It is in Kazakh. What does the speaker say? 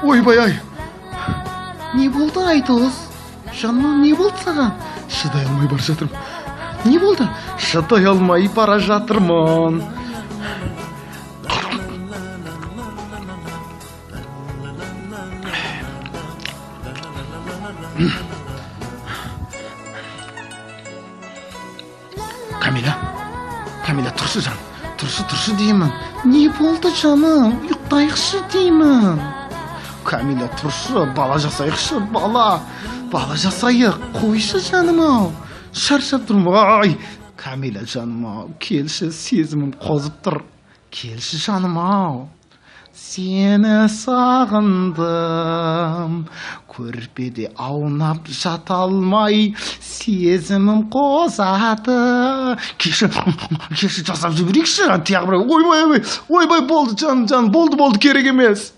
Ойбай-ай, не болды Айдос? Жаныма не болды саған? Шыдай алмай бара жатырмын. Не болды? Шыдай алмай бара жатырмын. Камила, тұршы жан. Тұршы деймін. Не болды жаным? Ұйықтайықшы деймін. Камила, тұршы, бала жасайықшы, бала жасайық. Қойшы жаным ау. Шаршап тұрмын. Ай, Камила жаным ау, келші, сезімім қозып тұр. Келші жаным ау. Сені сағындым, көрпеде аунап жата алмай, сезімім қозады. Кеші жасап жіберейікші, тияқ бір. Ойбай, болды жаным, болды, керек емес.